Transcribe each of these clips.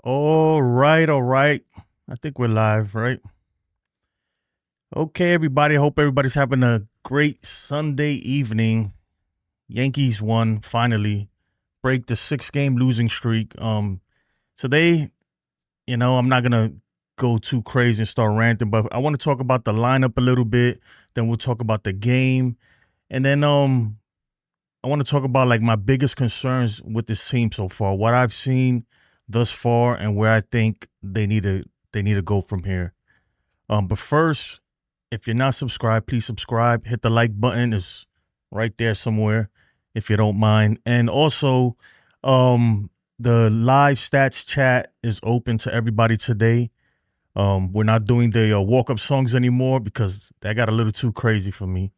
All right, all right. I think we're live, right? Okay, everybody. I hope everybody's having a great Sunday evening. Yankees won finally, break the 6 game losing streak. Today, I'm not gonna go too crazy and start ranting, but I want to talk about the lineup a little bit. Then we'll talk about the game, and then I want to talk about like my biggest concerns with this team so far, what I've seen thus far, and where I think they need to go from here. But first, if you're not subscribed, please subscribe. Hit the like button. It's right there somewhere, if you don't mind. And also, the live stats chat is open to everybody today. We're not doing the walk-up songs anymore because that got a little too crazy for me.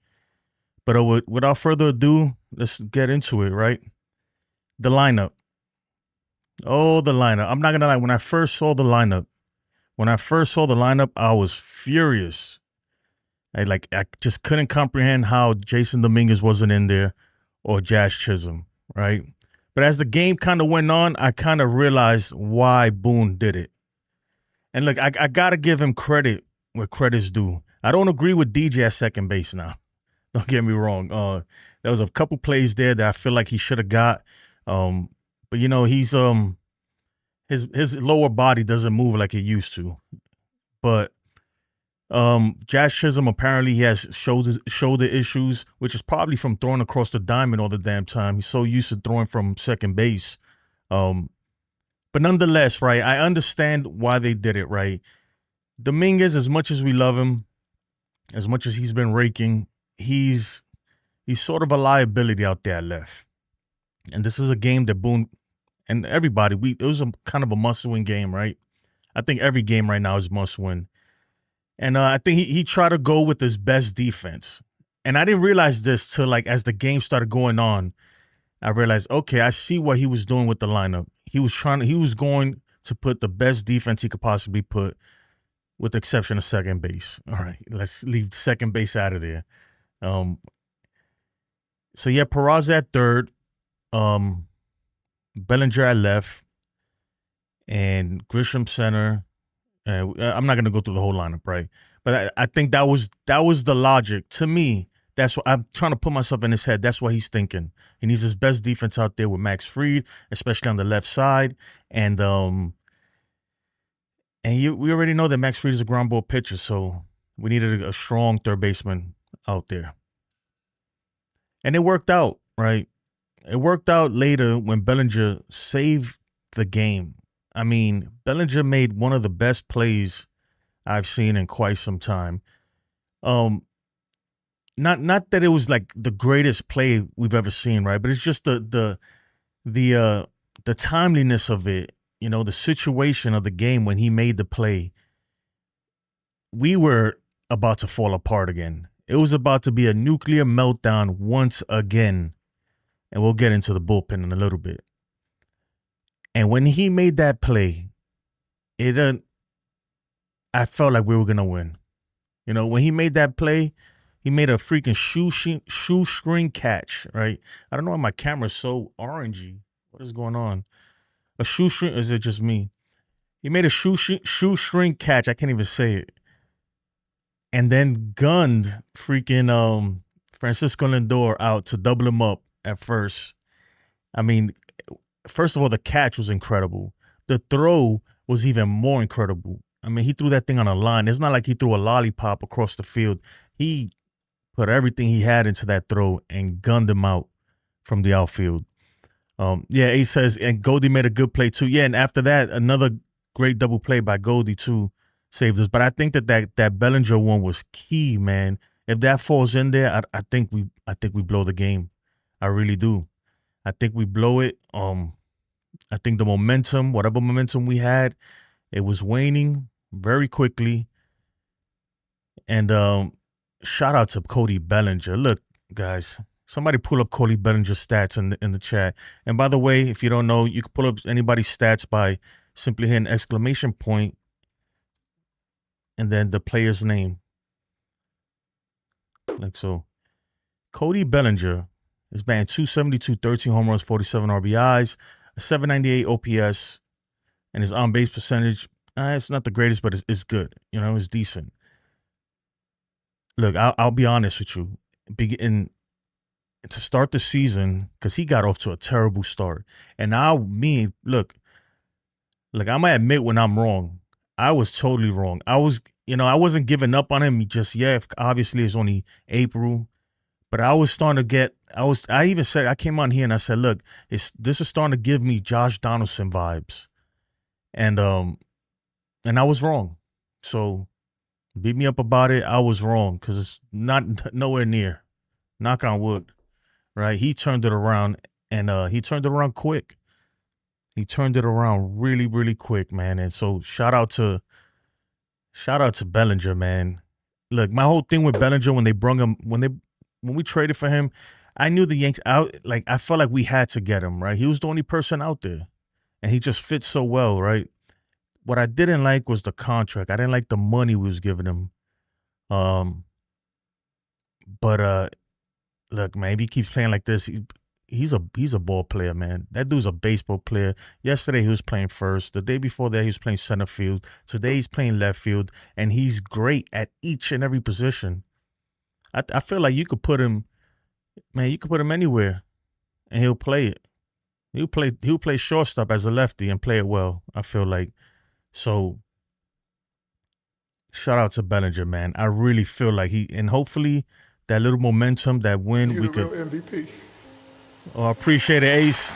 But without further ado, let's get into it, right? The lineup. Oh, the lineup. I'm not gonna lie. When I first saw the lineup, I was furious. I just couldn't comprehend how Jasson Dominguez wasn't in there or Jazz Chisholm, right? But as the game kind of went on, I kind of realized why Boone did it. And look, I gotta give him credit where credit's due. I don't agree with DJ at second base now. Don't get me wrong. There was a couple plays there that I feel like he should have got. But he's his lower body doesn't move like it used to. But Jazz Chisholm apparently he has shoulder issues, which is probably from throwing across the diamond all the damn time. He's so used to throwing from second base. But nonetheless, right, I understand why they did it, right? Dominguez, as much as we love him, as much as he's been raking, he's sort of a liability out there at left. And this is a game that Boone and everybody, it was a kind of a must-win game, right? I think every game right now is must-win. And I think he tried to go with his best defense. And I didn't realize this till like as the game started going on. I realized, okay, I see what he was doing with the lineup. He was going to put the best defense he could possibly put, with the exception of second base. All right, let's leave second base out of there. So yeah, Peraza at third, Bellinger at left, and Grisham center. I'm not going to go through the whole lineup, right? But I think that was the logic. To me, that's what I'm trying to put myself in his head. That's what he's thinking. He needs his best defense out there with Max Fried, especially on the left side. And we already know that Max Fried is a ground ball pitcher, so we needed a strong third baseman out there. And it worked out, right? It worked out later when Bellinger saved the game. I mean, Bellinger made one of the best plays I've seen in quite some time. Not that it was like the greatest play we've ever seen, right? But it's just the timeliness of it, the situation of the game when he made the play. We were about to fall apart again. It was about to be a nuclear meltdown once again. And we'll get into the bullpen in a little bit. And when he made that play, I felt like we were going to win. When he made that play, he made a freaking shoestring catch, right? I don't know why my camera's so orangey. What is going on? A shoestring, is it just me? He made a shoestring catch. I can't even say it. And then gunned freaking Francisco Lindor out to double him up at first. I mean, first of all, the catch was incredible. The throw was even more incredible. I mean, he threw that thing on a line. It's not like he threw a lollipop across the field. He put everything he had into that throw and gunned him out from the outfield. Yeah, he says, and Goldie made a good play too. Yeah, and after that, another great double play by Goldie too saved us. But I think that Bellinger one was key, man. If that falls in there, I think we blow the game. I really do. I think we blow it. I think the momentum, whatever momentum we had, it was waning very quickly. And shout out to Cody Bellinger. Look, guys, somebody pull up Cody Bellinger's stats in the chat. And by the way, if you don't know, you can pull up anybody's stats by simply hitting exclamation point and then the player's name. Like so. Cody Bellinger is batting .272, 13 home runs, 47 RBIs, a .798 OPS, and his on base percentage, it's not the greatest, but it's good. It's decent. Look, I'll be honest with you. Begin to start the season, because he got off to a terrible start, and look, I might admit when I'm wrong. I was totally wrong. I wasn't giving up on him just yet. Obviously, it's only April, but I was starting to get. I even said, I came on here and I said, look, this is starting to give me Josh Donaldson vibes, and I was wrong. So beat me up about it. I was wrong, because it's not nowhere near. Knock on wood, right? He turned it around, and he turned it around quick. He turned it around really, really quick, man. And so shout out to Bellinger, man. Look, my whole thing with Bellinger, when they brung him, when we traded for him, I knew the Yankees out. Like, I felt like we had to get him, right? He was the only person out there, and he just fits so well, right? What I didn't like was the contract. I didn't like the money we was giving him. But look, man, if he keeps playing like this, he's a ball player, man. That dude's a baseball player. Yesterday he was playing first. The day before that he was playing center field. Today he's playing left field, and he's great at each and every position. I feel like you could put him, man. You could put him anywhere, and he'll play it. He'll play shortstop as a lefty and play it well. I feel like. So shout out to Bellinger, man. I really feel like and hopefully that little momentum, that win, we could. Real MVP. Oh, I appreciate it, Ace.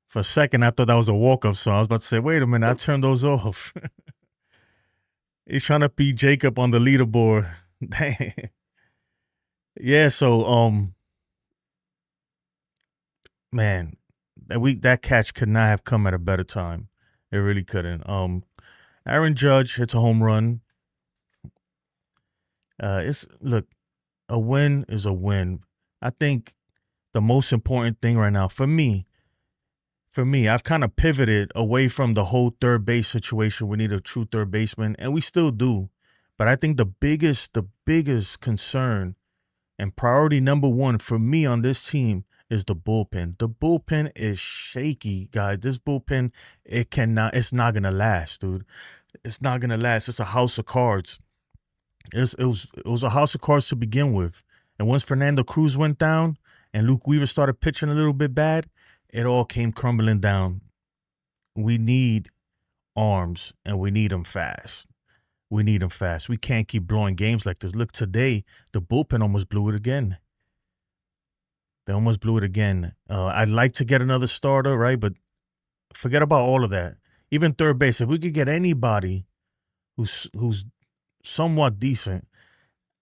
For a second, I thought that was a walk-up song. I was about to say, wait a minute, I turned those off. He's trying to beat Jacob on the leaderboard. Yeah, so man, that catch could not have come at a better time. It really couldn't. Aaron Judge hits a home run. Look, a win is a win. I think the most important thing right now for me, I've kind of pivoted away from the whole third base situation. We need a true third baseman, and we still do. But I think the biggest concern and priority number one for me on this team is the bullpen. The bullpen is shaky, guys. This bullpen, it's not gonna last, dude. It's not gonna last. It's a house of cards. It was a house of cards to begin with. And once Fernando Cruz went down and Luke Weaver started pitching a little bit bad, it all came crumbling down. We need arms, and we need them fast. We need them fast. We can't keep blowing games like this. Look, today, the bullpen almost blew it again. They almost blew it again. I'd like to get another starter, right? But forget about all of that. Even third base, if we could get anybody who's somewhat decent,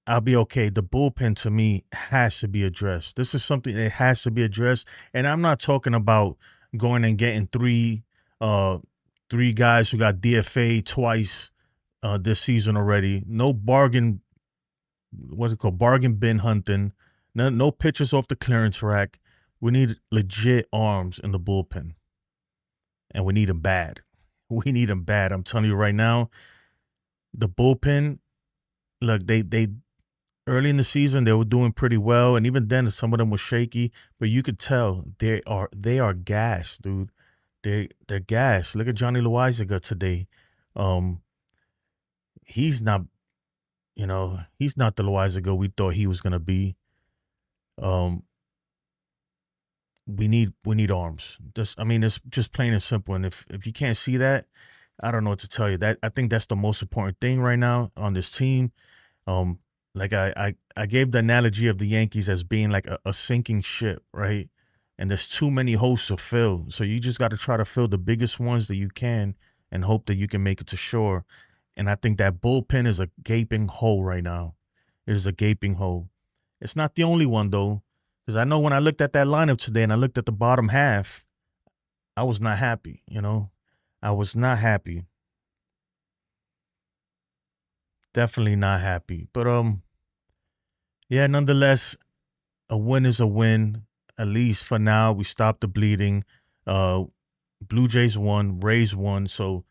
I'll be okay. The bullpen, to me, has to be addressed. This is something that has to be addressed. And I'm not talking about going and getting three guys who got DFA twice this season already. No bargain, bargain bin hunting. No pitchers off the clearance rack. We need legit arms in the bullpen. And we need them bad. We need them bad. I'm telling you right now, the bullpen, look, they early in the season, they were doing pretty well, and even then, some of them were shaky. But you could tell they are gassed, dude. They're gassed. Look at Johnny Loizaga today. He's not, he's not the Loizaga we thought he was gonna be. We need arms. It's just plain and simple. And if you can't see that, I don't know what to tell you. I think that's the most important thing right now on this team. Like I gave the analogy of the Yankees as being like a sinking ship, right? And there's too many holes to fill. So you just got to try to fill the biggest ones that you can and hope that you can make it to shore. And I think that bullpen is a gaping hole right now. It is a gaping hole. It's not the only one, though, because I know when I looked at that lineup today and I looked at the bottom half, I was not happy, I was not happy. Definitely not happy. But yeah, nonetheless, a win is a win. At least for now, we stopped the bleeding. Blue Jays won, Rays won, so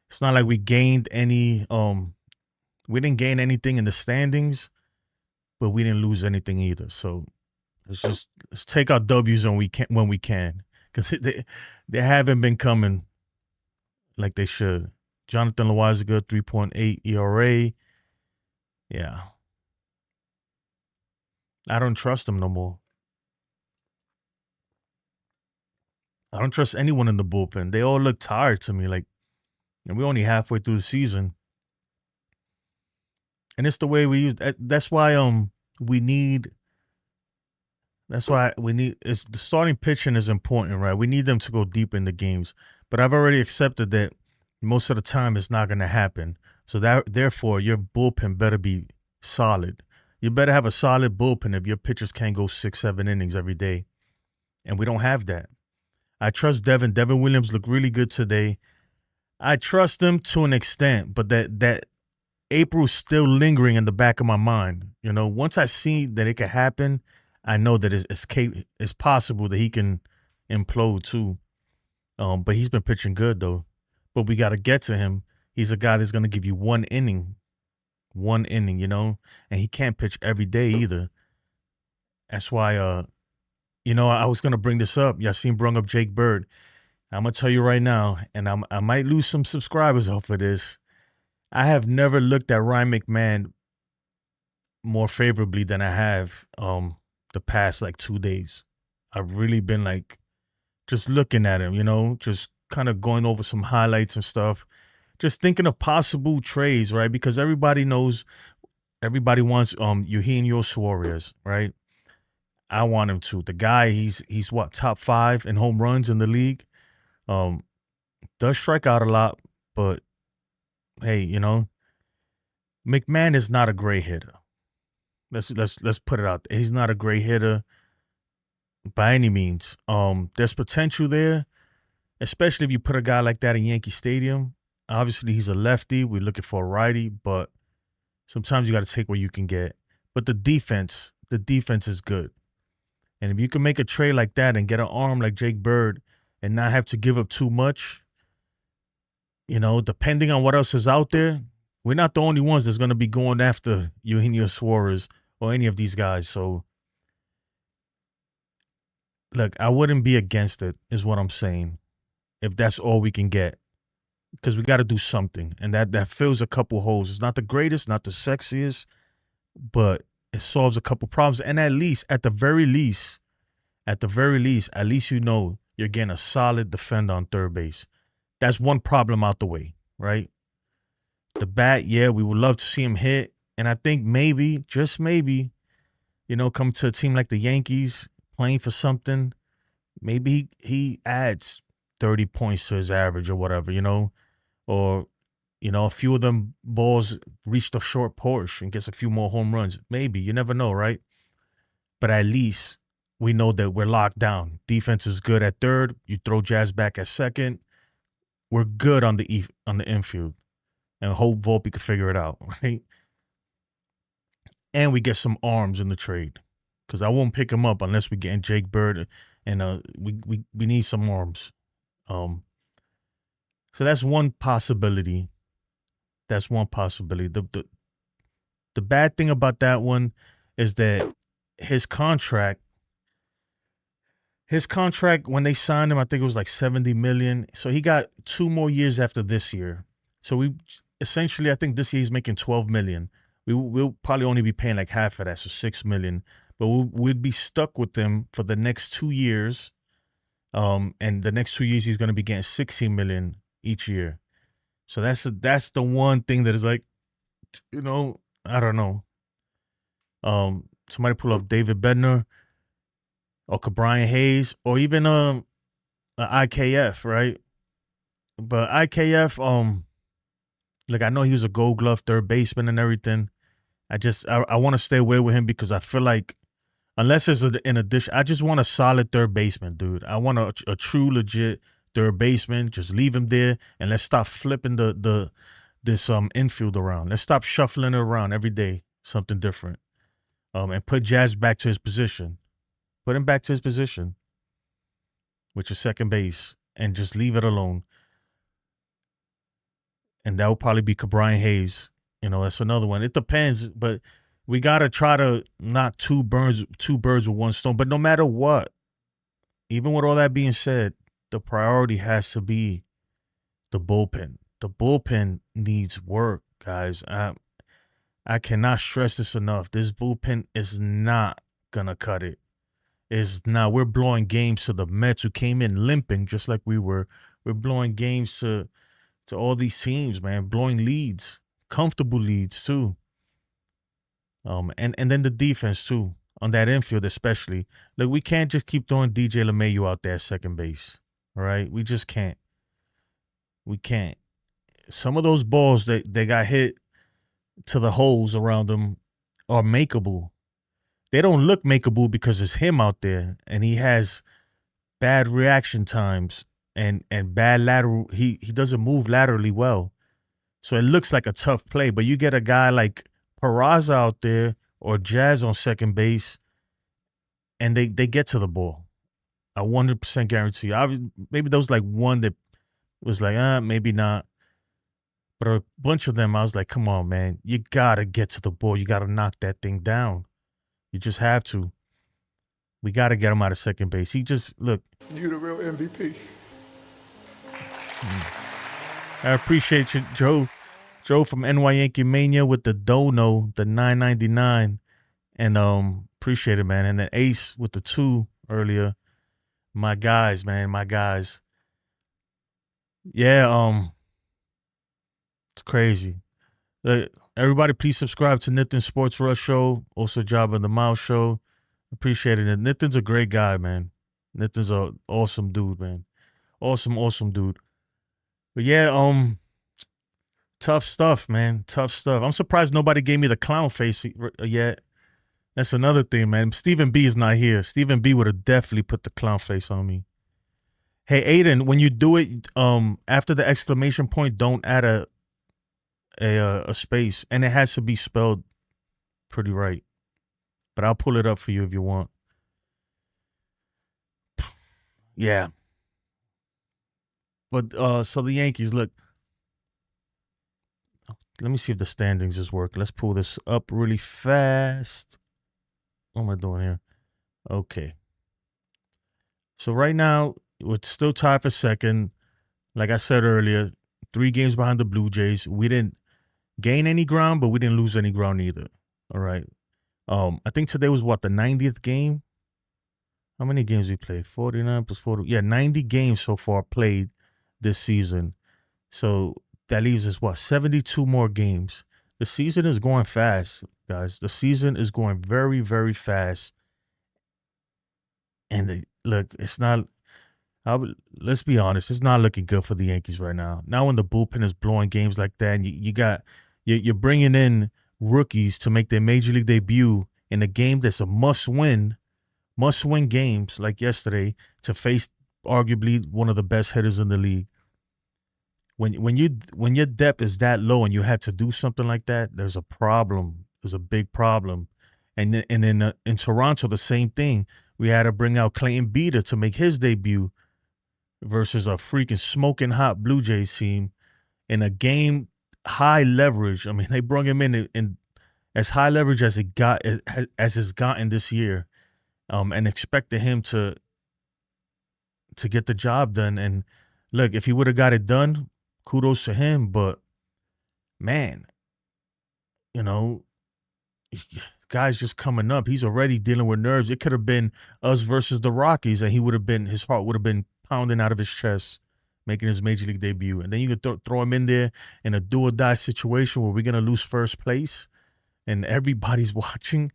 it's not like we gained any. We didn't gain anything in the standings, but we didn't lose anything either. So let's take our W's when we can. because they haven't been coming like they should. Jonathan Loizaga, 3.8 ERA. Yeah. I don't trust him no more. I don't trust anyone in the bullpen. They all look tired to me. Like, and we're only halfway through the season. And it's the way we use that. That's why we need it's the starting pitching is important, right? We need them to go deep in the games. But I've already accepted that most of the time it's not gonna happen. So that therefore your bullpen better be solid. You better have a solid bullpen if your pitchers can't go 6, 7 innings every day. And we don't have that. I trust Devin. Devin Williams looked really good today. I trust him to an extent, but that April's still lingering in the back of my mind. You know, once I see that it can happen, I know that it's possible that he can implode too. But he's been pitching good though. But we got to get to him. He's a guy that's going to give you one inning, you know, and he can't pitch every day either. That's why, you know, I was going to bring this up. Yassine brung up Jake Bird. I'm going to tell you right now, and I might lose some subscribers off of this. I have never looked at Ryan McMahon more favorably than I have the past like 2 days. I've really been like just looking at him, you know, just kind of going over some highlights and stuff. Just thinking of possible trades, right? Because everybody knows, everybody wants Eugenio Suarez, right? I want him to. The guy, he's what, top 5 in home runs in the league. Does strike out a lot, but hey, you know, McMahon is not a great hitter. Let's put it out there. He's not a great hitter by any means. There's potential there, especially if you put a guy like that in Yankee Stadium. Obviously, he's a lefty. We're looking for a righty, but sometimes you got to take what you can get. But the defense is good. And if you can make a trade like that and get an arm like Jake Bird and not have to give up too much, you know, depending on what else is out there, we're not the only ones that's going to be going after Eugenio Suarez or any of these guys. So, look, I wouldn't be against it, is what I'm saying, if that's all we can get. Because we got to do something. And that fills a couple holes. It's not the greatest, not the sexiest, but it solves a couple problems. And at the very least, at least you know you're getting a solid defender on third base. That's one problem out the way, right? The bat, yeah, we would love to see him hit. And I think maybe, just maybe, you know, come to a team like the Yankees, playing for something, maybe he adds 30 points to his average or whatever, you know? Or, you know, a few of them balls reach the short porch and gets a few more home runs. Maybe. You never know, right? But at least we know that we're locked down. Defense is good at third. You throw Jazz back at second. We're good on the infield. And hope Volpe can figure it out, right? And we get some arms in the trade. Because I won't pick him up unless we get in Jake Bird. And we need some arms. So that's one possibility. The bad thing about that one is that his contract, when they signed him, I think it was like $70 million. So he got 2 more years after this year. So we essentially, I think this year he's making $12 million. We'll probably only be paying like half of that, so $6 million. But we'd be stuck with him for the next 2 years. And the next 2 years he's going to be getting $16 million each year. So that's the one thing that is like, you know, I don't know. Somebody pull up David Bednar or Brian Hayes or even IKF, right? But IKF, like I know he was a Gold Glove third baseman and everything. I want to stay away with him because I feel like unless it's in addition, I just want a solid third baseman, dude. I want a true legit third baseman. Just leave him there and let's stop flipping this infield around. Let's stop shuffling it around every day, something different. And put Jazz back to his position. Put him back to his position, which is second base, and just leave it alone. And that will probably be Brian Hayes. You know, that's another one. It depends, but we gotta try to knock two birds with one stone. But no matter what, even with all that being said, the priority has to be the bullpen. The bullpen needs work, guys. I cannot stress this enough. This bullpen is not gonna cut it. Is now we're blowing games to the Mets who came in limping just like we were. We're blowing games to all these teams, man, blowing leads, comfortable leads too. And then the defense too on that infield especially. Look, we can't just keep throwing DJ LeMahieu out there at second base. All right, we just can't. We can't. Some of those balls that they got hit to the holes around them are makeable. They don't look makeable because it's him out there and he has bad reaction times and bad lateral. He doesn't move laterally well. So it looks like a tough play, but you get a guy like Peraza out there or Jazz on second base, and they get to the ball. I 100% guarantee you. Maybe there was like one that was like, maybe not. But a bunch of them, I was like, come on, man. You got to get to the ball. You got to knock that thing down. You just have to. We got to get him out of second base. He just, look. You the real MVP. I appreciate you, Joe. Joe from NY Yankee Mania with the dono, the $9.99. And appreciate it, man. And then Ace with the 2 earlier. My guys, man, my guys. Yeah, it's crazy. Everybody, please subscribe to Nitin's Sports Rush Show, also Job of the Mouse Show. Appreciate it. And Nitin's a great guy, man. Nitin's an awesome dude, man. Awesome dude. But yeah, tough stuff, man. Tough stuff. I'm surprised nobody gave me the clown face yet. That's another thing, man. Stephen B is not here. Stephen B would have definitely put the clown face on me. Hey, Aiden, when you do it, after the exclamation point, don't add a space, and it has to be spelled pretty right. But I'll pull it up for you if you want. Yeah. But so the Yankees, look. Let me see if the standings is working. Let's pull this up really fast. What am I doing here? Okay. So right now, we're still tied for second. Like I said earlier, 3 games behind the Blue Jays. We didn't gain any ground, but we didn't lose any ground either. All right. I think today was what, the 90th game? How many games we played? 49 plus 40. Yeah, 90 games so far played this season. So that leaves us, what, 72 more games. The season is going fast, guys. The season is going very, very fast. And look, it's not, let's be honest, it's not looking good for the Yankees right now. Now when the bullpen is blowing games like that, and you're bringing in rookies to make their major league debut in a game that's a must-win games like yesterday to face arguably one of the best hitters in the league. When your depth is that low and you had to do something like that, there's a problem. There's a big problem. And then in Toronto, the same thing. We had to bring out Clayton Beater to make his debut versus a freaking smoking hot Blue Jays team in a game high leverage. I mean, they brought him in as high leverage as it's gotten this year, and expected him to get the job done. And look, if he would have got it done, kudos to him. But man, guy's just coming up. He's already dealing with nerves. It could have been us versus the Rockies, and his heart would have been pounding out of his chest, making his major league debut. And then you could throw him in there in a do or die situation where we're gonna lose first place, and everybody's watching.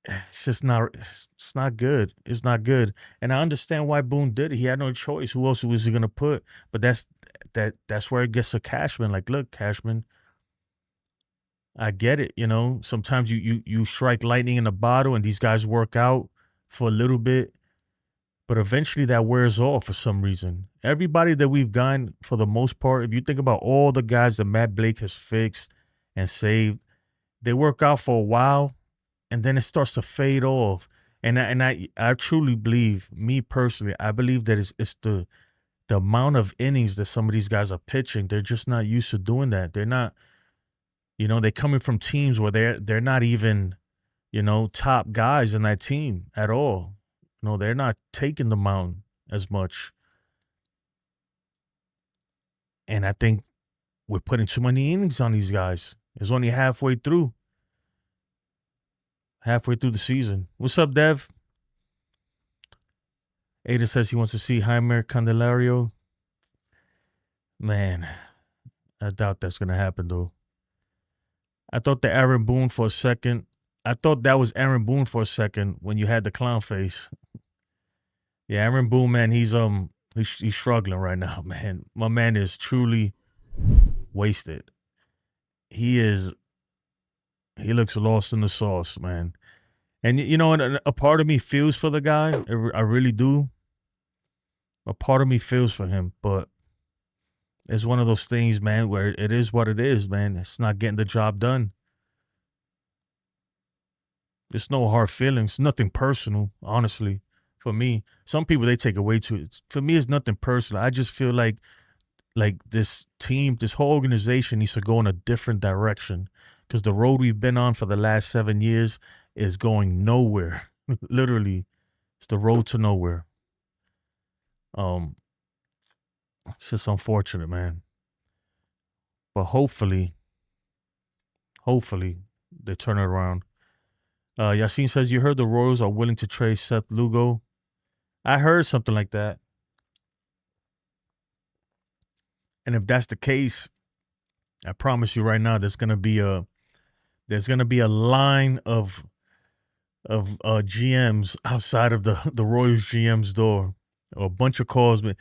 It's just not. It's not good. It's not good. And I understand why Boone did it. He had no choice. Who else was he gonna put? But that's where it gets to Cashman. Like, look, Cashman, I get it. Sometimes you strike lightning in a bottle, and these guys work out for a little bit, but eventually that wears off for some reason. Everybody that we've gotten, for the most part, if you think about all the guys that Matt Blake has fixed and saved, they work out for a while, and then it starts to fade off. And I truly believe, me personally, I believe that it's the amount of innings that some of these guys are pitching. They're just not used to doing that. They're not. They're coming from teams where they're not even, top guys in that team at all. No, they're not taking the mound as much. And I think we're putting too many innings on these guys. It's only halfway through the season. What's up, Dev? Ada says he wants to see Jaime Candelario. Man, I doubt that's going to happen, though. I thought that Aaron Boone for a second. I thought that was Aaron Boone for a second when you had the clown face. Yeah, Aaron Boone, man, he's struggling right now, man. My man is truly wasted. He looks lost in the sauce, man. And you know what? A part of me feels for the guy. I really do. A part of me feels for him, but it's one of those things, man, where it is what it is, man. It's not getting the job done. There's no hard feelings, nothing personal, honestly. For me, some people they take away to it. For me, it's nothing personal. I just feel like this team, this whole organization needs to go in a different direction because the road we've been on for the last 7 years is going nowhere. Literally, it's the road to nowhere. It's just unfortunate, man. But hopefully they turn it around. Yassine says, you heard the Royals are willing to trade Seth Lugo. I heard something like that. And if that's the case, I promise you right now, there's gonna be a line of GMs outside of the Royals GM's door, or a bunch of calls. But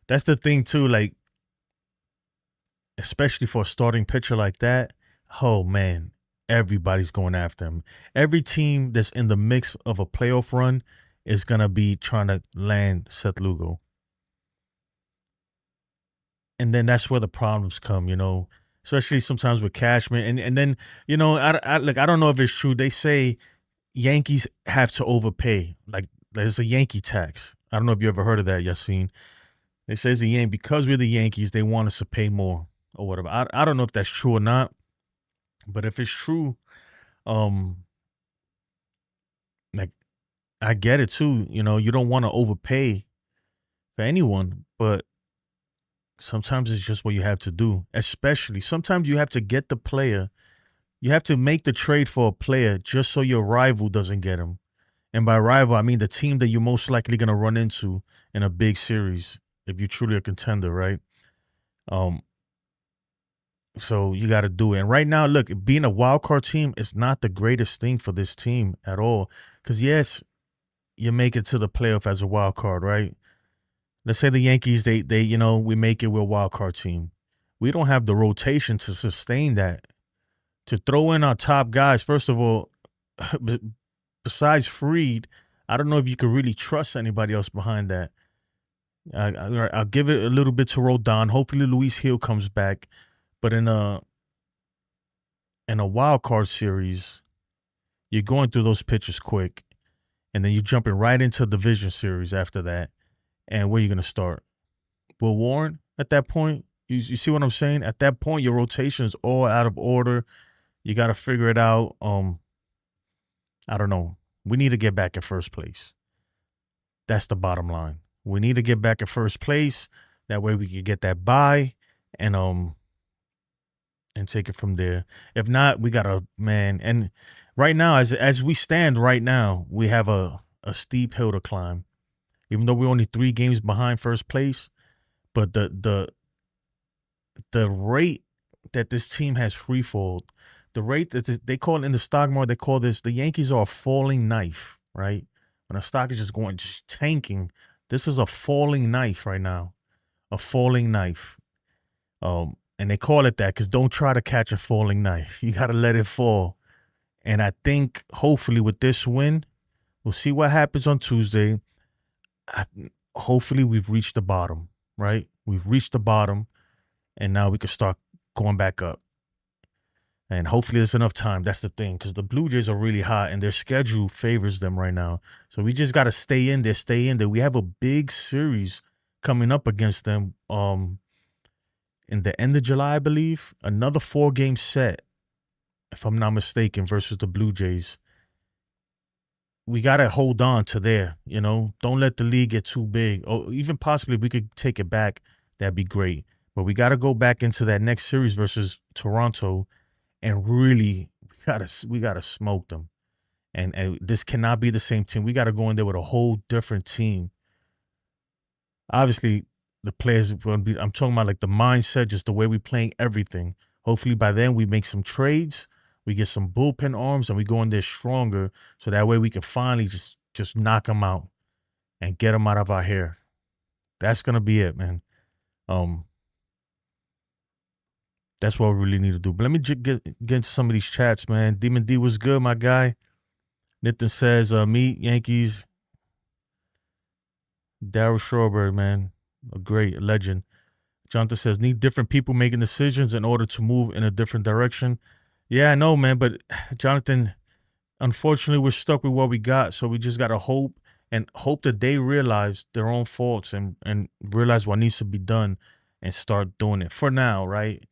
that's the thing too, like especially for a starting pitcher like that. Oh man, everybody's going after him. Every team that's in the mix of a playoff run is gonna be trying to land Seth Lugo. And then that's where the problems come, especially sometimes with Cashman. And then, I don't know if it's true. They say Yankees have to overpay. Like there's a Yankee tax. I don't know if you ever heard of that, Yassine. They say because we're the Yankees, they want us to pay more or whatever. I don't know if that's true or not. But if it's true, like I get it too. You don't want to overpay for anyone, but sometimes it's just what you have to do. Especially sometimes you have to get the player. You have to make the trade for a player just so your rival doesn't get him. And by rival, I mean the team that you're most likely going to run into in a big series if you're truly a contender, right? So you got to do it. And right now, look, being a wild card team is not the greatest thing for this team at all. Because yes, you make it to the playoff as a wild card, right? Let's say the Yankees, they we make it with a wild card team. We don't have the rotation to sustain that. To throw in our top guys, first of all, besides Fried, I don't know if you can really trust anybody else behind that. I'll give it a little bit to Rodon. Hopefully Luis Hill comes back. But in a wild card series, you're going through those pitches quick. And then you're jumping right into a division series after that. And where are you going to start? Will Warren at that point? You see what I'm saying? At that point, your rotation is all out of order. You got to figure it out. I don't know. We need to get back in first place. That's the bottom line. We need to get back in first place. That way we can get that bye and take it from there. If not, we got to, man. And right now, as we stand right now, we have a steep hill to climb. Even though we're only 3 games behind first place, but the rate that this team has freefalled, the rate that they call it in the stock market, they call this, the Yankees are a falling knife, right? When a stock is just tanking, this is a falling knife right now, a falling knife. And they call it that because don't try to catch a falling knife. You got to let it fall. And I think hopefully with this win, we'll see what happens on Tuesday. Hopefully we've reached the bottom, right? We've reached the bottom, and now we can start going back up. And hopefully there's enough time. That's the thing, because the Blue Jays are really hot, and their schedule favors them right now. So we just got to stay in there. We have a big series coming up against them in the end of July, I believe. Another 4-game set, if I'm not mistaken, versus the Blue Jays. we got to hold on to there, Don't let the league get too big. Or even possibly we could take it back. That'd be great. But we got to go back into that next series versus Toronto and really we got to smoke them. And this cannot be the same team. We got to go in there with a whole different team. Obviously, the players are going to be, I'm talking about like the mindset, just the way we playing everything. Hopefully by then we make some trades, we get some bullpen arms, and we go in there stronger so that way we can finally just knock them out and get them out of our hair. That's going to be it, man. That's what we really need to do. But let me get into some of these chats, man. Demon D was good, my guy. Nathan says, meet Yankees. Darryl Strawberry, man. A legend. Jonathan says, need different people making decisions in order to move in a different direction. Yeah, I know, man. But Jonathan, unfortunately, we're stuck with what we got. So we just got to hope that they realize their own faults and realize what needs to be done and start doing it for now, right?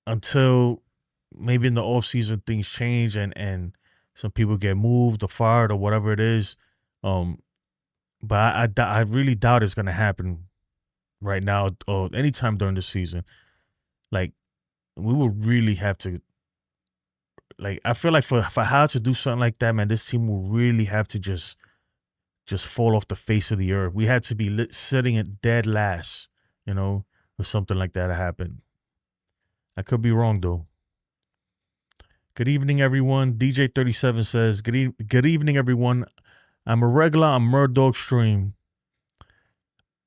Until maybe in the offseason things change and some people get moved or fired or whatever it is. But I really doubt it's going to happen right now or anytime during the season. Like, we will really have to, like, I feel like for how to do something like that, man, this team will really have to just fall off the face of the earth. We had to be sitting at dead last, for something like that to happen. I could be wrong, though. Good evening, everyone. DJ37 says, good evening, everyone. I'm a regular on Murdoch stream,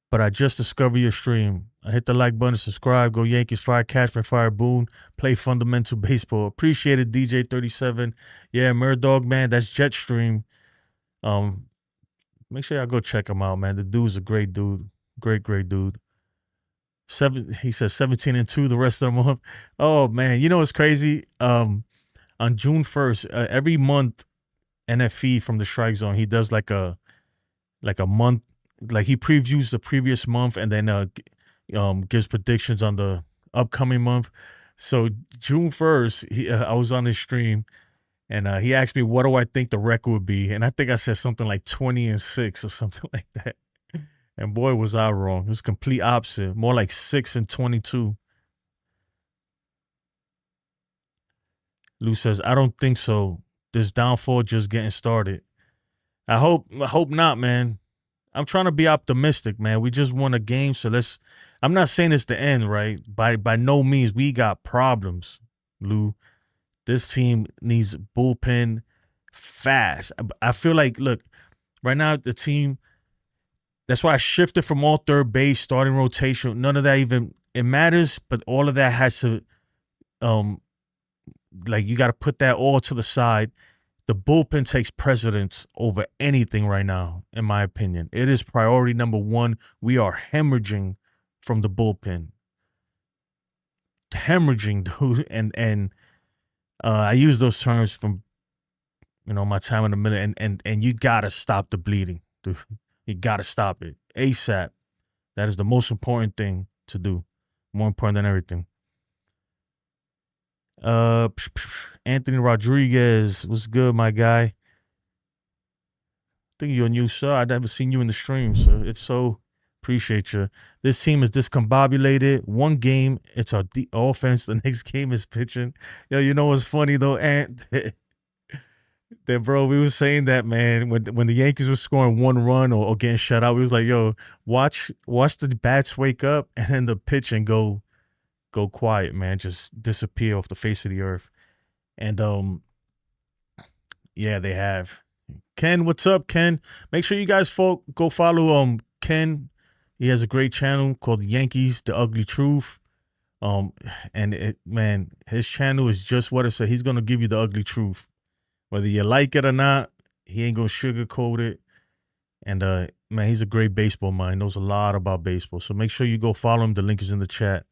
but I just discovered your stream. I hit the like button, subscribe, go Yankees, fire Cashman, fire Boone, play fundamental baseball. Appreciate it, DJ37. Yeah, Murdoch, man, that's Jetstream. Make sure y'all go check him out, man. The dude's a great dude. Great dude. He says 17-2 the rest of the month. Oh man, you know what's crazy? On June 1st, every month, NFE from the Strike Zone, he does like a month, like he previews the previous month and then gives predictions on the upcoming month. So June 1st, I was on his stream and he asked me what do I think the record would be, and I think I said something like 20-6 or something like that. And boy, was I wrong. It was complete opposite, more like 6-22. Lou says, I don't think so. This downfall just getting started. I hope not, man. I'm trying to be optimistic, man. We just won a game, so I'm not saying it's the end, right? By no means. We got problems, Lou. This team needs bullpen fast. I feel like, look, right now the team, that's why I shifted from all third base, starting rotation. None of that it matters, but all of that has to, like, you got to put that all to the side. The bullpen takes precedence over anything right now, in my opinion. It is priority number one. We are hemorrhaging from the bullpen. Hemorrhaging, dude. And I use those terms from, my time in the middle. And you got to stop the bleeding, dude. You got to stop it ASAP. That is the most important thing to do. More important than everything. Anthony Rodriguez, what's good, my guy? I think you're a new sir. I've never seen you in the stream, so if so, appreciate you. This team is discombobulated. One game, it's our offense. The next game is pitching. Yo, you know what's funny though, Ant? That bro, we were saying that, man, when the Yankees were scoring one run or getting shut out, we was like, yo, watch the bats wake up and then the pitch and go quiet, man, just disappear off the face of the earth. And yeah, they have. Ken, what's up, Ken? Make sure you guys go follow Ken. He has a great channel called Yankees, The Ugly Truth. And man, his channel is just what it said. He's gonna give you the ugly truth. Whether you like it or not, he ain't gonna sugarcoat it. And man, he's a great baseball mind. Knows a lot about baseball. So make sure you go follow him. The link is in the chat.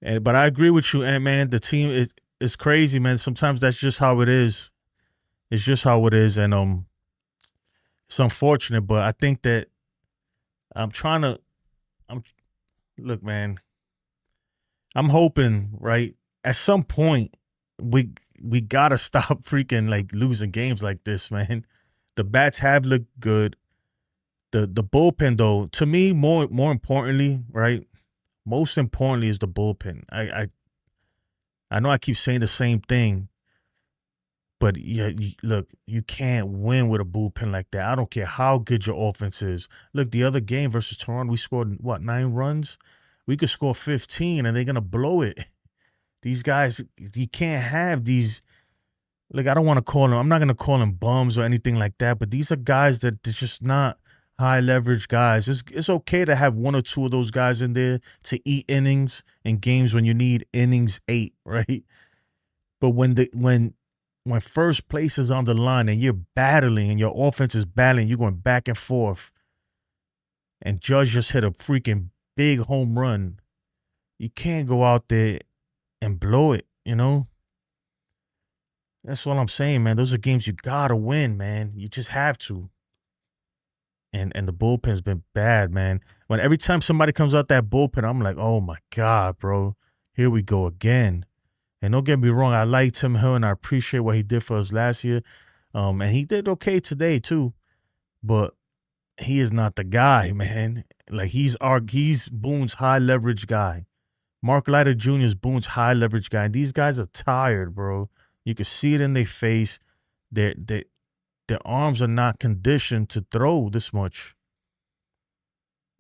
But I agree with you, and man, the team is crazy, man. Sometimes that's just how it is. It's just how it is, and it's unfortunate. But I think that look, man. I'm hoping, right, at some point we gotta stop freaking like losing games like this, man. The bats have looked good. The bullpen though, to me, more importantly, right? Most importantly is the bullpen. I know I keep saying the same thing, but yeah, look, you can't win with a bullpen like that. I don't care how good your offense is. Look, the other game versus Toronto, we scored what, 9 runs? We could score 15 and they're gonna blow it. These guys, you can't have these. Like, I don't want to call them. I'm not gonna call them bums or anything like that. But these are guys that they're just not high leverage guys. It's okay to have one or two of those guys in there to eat innings in games when you need innings 8, right? But when first place is on the line and you're battling and your offense is battling, you're going back and forth, and Judge just hit a freaking big home run. You can't go out there and blow it, you know? That's all I'm saying, man. Those are games you gotta win, man. You just have to. And the bullpen's been bad, man. When every time somebody comes out that bullpen, I'm like, oh my God, bro. Here we go again. And don't get me wrong, I like Tim Hill and I appreciate what he did for us last year. And he did okay today too. But he is not the guy, man. Like he's Boone's high leverage guy. Mark Leiter Jr. is Boone's high leverage guy. And these guys are tired, bro. You can see it in their face. Their arms are not conditioned to throw this much.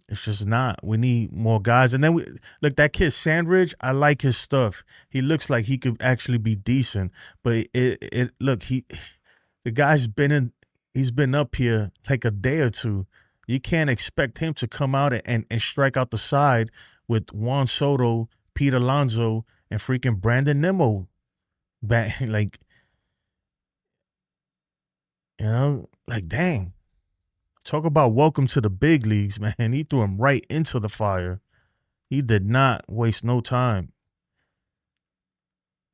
It's just not. We need more guys. And then look, that kid Sandridge, I like his stuff. He looks like he could actually be decent. But the guy's he's been up here like a day or two. You can't expect him to come out and strike out the side with Juan Soto, Pete Alonso, and freaking Brandon Nimmo. Like, you know, like, dang. Talk about welcome to the big leagues, man. He threw him right into the fire. He did not waste no time.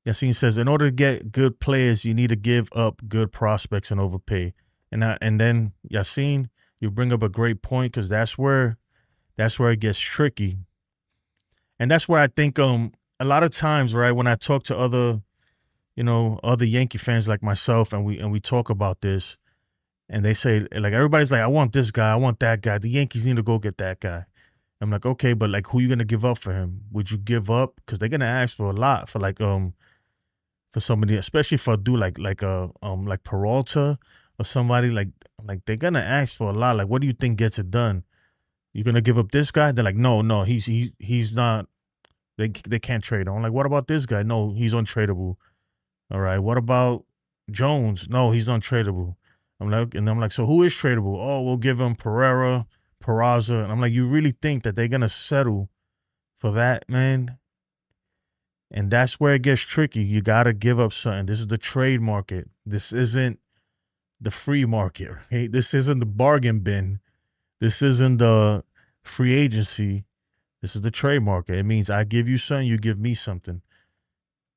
Jasson says, in order to get good players, you need to give up good prospects and overpay. And then Jasson, you bring up a great point because that's where it gets tricky. And that's where I think a lot of times, right, when I talk to other Yankee fans like myself and we talk about this, and they say, like, everybody's like, I want this guy, I want that guy. The Yankees need to go get that guy. I'm like, okay, but like, who you gonna give up for him? Would you give up? Because they're gonna ask for a lot for like for somebody, especially for a dude like Peralta or somebody like they're gonna ask for a lot. Like, what do you think gets it done? You gonna give up this guy? They're like, no, he's not. They can't trade him. I'm like, what about this guy? No, he's untradeable. All right, what about Jones? No, he's untradeable. I'm like, so who is tradable? Oh, we'll give him Pereira, Peraza. And I'm like, you really think that they're going to settle for that, man? And that's where it gets tricky. You got to give up something. This is the trade market. This isn't the free market, right? This isn't the bargain bin. This isn't the free agency. This is the trade market. It means I give you something, you give me something.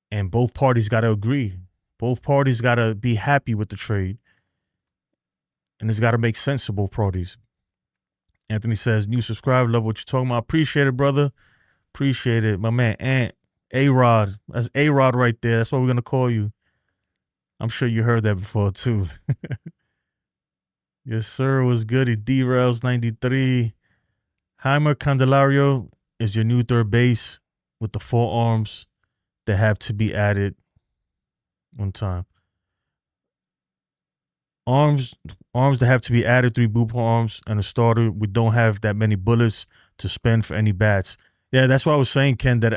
And both parties got to agree. Both parties got to be happy with the trade. And it's got to make sense to both parties. Anthony says, new subscriber, love what you're talking about. Appreciate it, brother. Appreciate it. My man, Ant, A-Rod. That's A-Rod right there. That's what we're going to call you. I'm sure you heard that before, too. Yes, sir. It was good. He derails 93. Heimer Candelario is your new third base with the 4 arms that have to be added one time. Arms that have to be added, 3 bullpen arms and a starter. We don't have that many bullets to spend for any bats. Yeah, that's what I was saying, Ken, that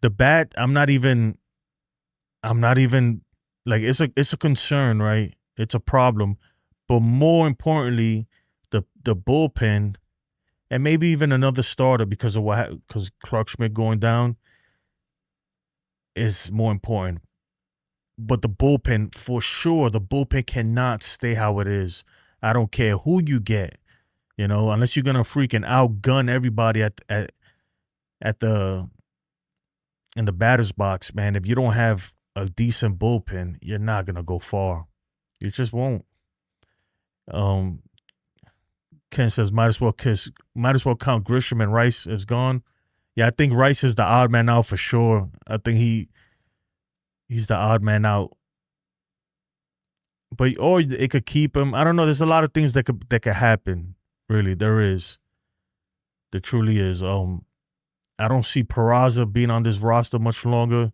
the bat, I'm not even like, it's a concern, right? It's a problem. But more importantly, the bullpen and maybe even another starter because Clark Schmidt going down is more important. But the bullpen, for sure, the bullpen cannot stay how it is. I don't care who you get, unless you're gonna freaking outgun everybody in the batter's box, man. If you don't have a decent bullpen, you're not gonna go far. You just won't. Ken says might as well count Grisham and Rice as gone. Yeah, I think Rice is the odd man out for sure. I think he's the odd man out. but or it could keep him. I don't know. There's a lot of things that could happen. Really, there is. There truly is. I don't see Peraza being on this roster much longer.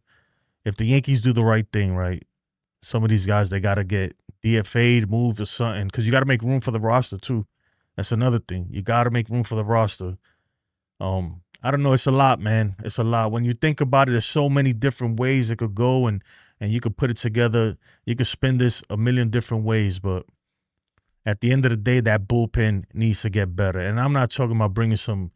If the Yankees do the right thing, right, some of these guys they gotta get DFA'd, moved or something, because you got to make room for the roster too. That's another thing. You got to make room for the roster. I don't know. It's a lot, man. It's a lot. When you think about it, there's so many different ways it could go, and you could put it together. You could spin this a million different ways, but at the end of the day, that bullpen needs to get better. And I'm not talking about bringing some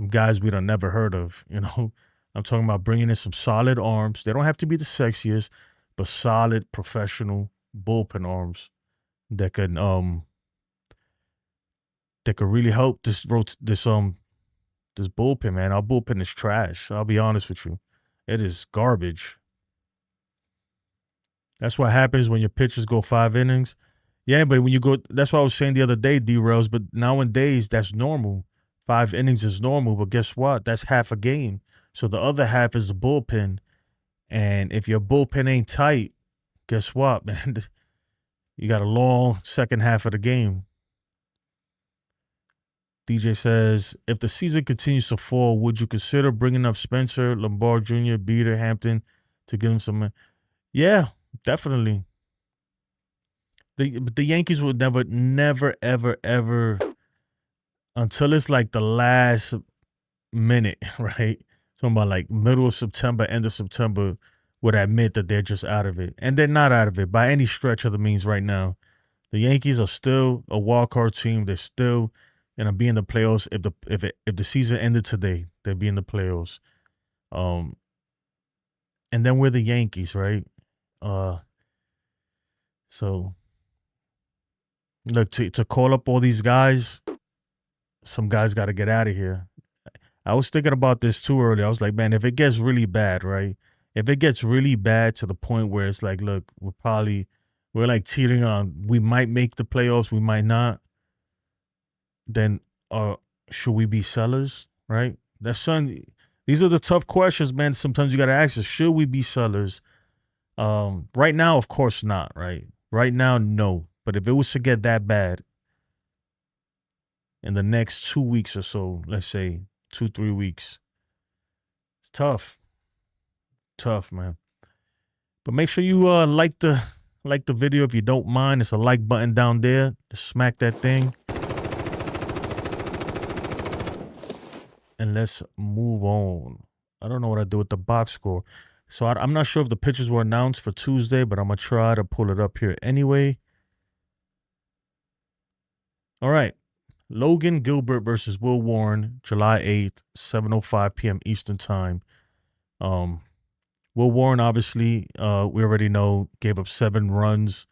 guys we don't never heard of. You know, I'm talking about bringing in some solid arms. They don't have to be the sexiest, but solid professional bullpen arms that could really help this bullpen, man. Our bullpen is trash. I'll be honest with you. It is garbage. That's what happens when your pitchers go 5 innings. Yeah, but when you go, that's what I was saying the other day, D-Rails, but nowadays that's normal. 5 innings is normal, but guess what? That's half a game. So the other half is the bullpen. And if your bullpen ain't tight, guess what, man? You got a long second half of the game. DJ says, if the season continues to fall, would you consider bringing up Spencer, Lombard Jr., Beater, Hampton to give him some? Yeah, definitely. The Yankees would never, ever, ever, until it's like the last minute, right? Talking about like middle of September, end of September, would admit that they're just out of it. And they're not out of it by any stretch of the means right now. The Yankees are still a wild card team. They're still gonna be in the playoffs. If the season ended today, they'd be in the playoffs. And then we're the Yankees, right? So look, to call up all these guys, some guys got to get out of here. I was thinking about this too early. I was like, man, if it gets really bad, right? If it gets really bad to the point where it's like, look, we're like teetering on, we might make the playoffs, we might not. Then, should we be sellers, right? These are the tough questions, man. Sometimes you got to ask us, should we be sellers? Right now, of course not, right? Right now, no. But if it was to get that bad in the next 2 weeks or so, let's say 2-3 weeks, it's tough. Tough, man. But make sure you like the video if you don't mind. It's a like button down there. Just smack that thing. And let's move on. I don't know what I do with the box score. So I'm not sure if the pitchers were announced for Tuesday, but I'm going to try to pull it up here anyway. All right. Logan Gilbert versus Will Warren, July 8th, 7:05 p.m. Eastern Time. Will Warren, obviously, we already know, gave up 7 runs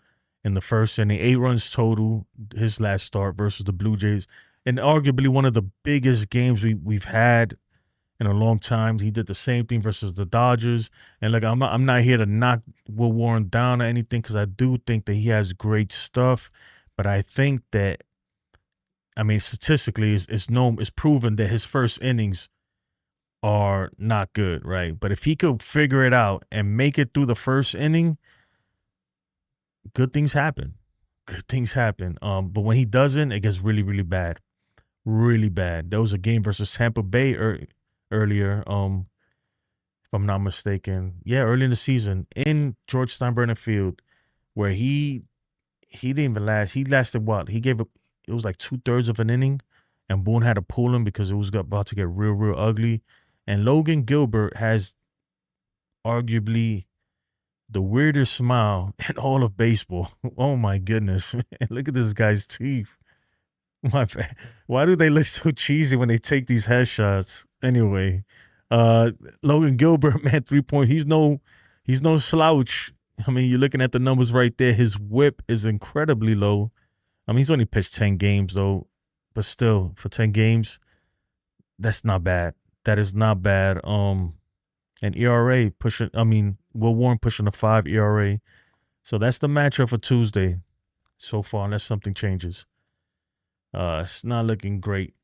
in the first inning, 8 runs total, his last start versus the Blue Jays. And arguably one of the biggest games we've had in a long time. He did the same thing versus the Dodgers. And look, I'm not here to knock Will Warren down or anything, because I do think that he has great stuff. But I think that, statistically, it's proven that his first innings are not good, right? But if he could figure it out and make it through the first inning, good things happen. Good things happen. But when he doesn't, it gets really, really bad. Really bad. There was a game versus Tampa Bay earlier, if I'm not mistaken. Yeah, early in the season in George Steinbrenner Field, where he didn't even last. He lasted what? He gave up, it was like 2/3 of an inning, and Boone had to pull him because it was about to get real, real ugly. And Logan Gilbert has arguably the weirdest smile in all of baseball. Oh my goodness, man. Look at this guy's teeth. My bad. Why do they look so cheesy when they take these headshots? Anyway, Logan Gilbert, man, 3-point. He's no slouch. You're looking at the numbers right there. His whip is incredibly low. He's only pitched 10 games though, but still, for 10 games, that's not bad. That is not bad. And ERA pushing. Will Warren pushing a 5 ERA. So that's the matchup for Tuesday so far, unless something changes. It's not looking great.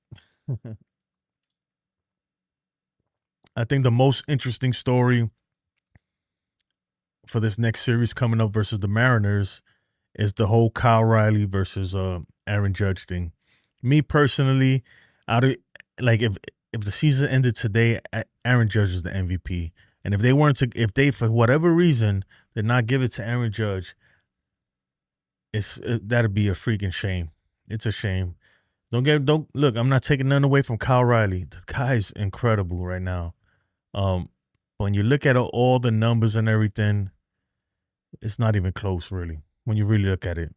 I think the most interesting story for this next series coming up versus the Mariners is the whole Kyle Riley versus Aaron Judge thing. Me personally, out of like if the season ended today, Aaron Judge is the MVP. And if they weren't to, if they for whatever reason did not give it to Aaron Judge, that'd be a freaking shame. It's a shame. Don't look. I'm not taking none away from Kyle Riley. The guy's incredible right now. Um, when you look at all the numbers and everything, it's not even close, really. When you really look at it.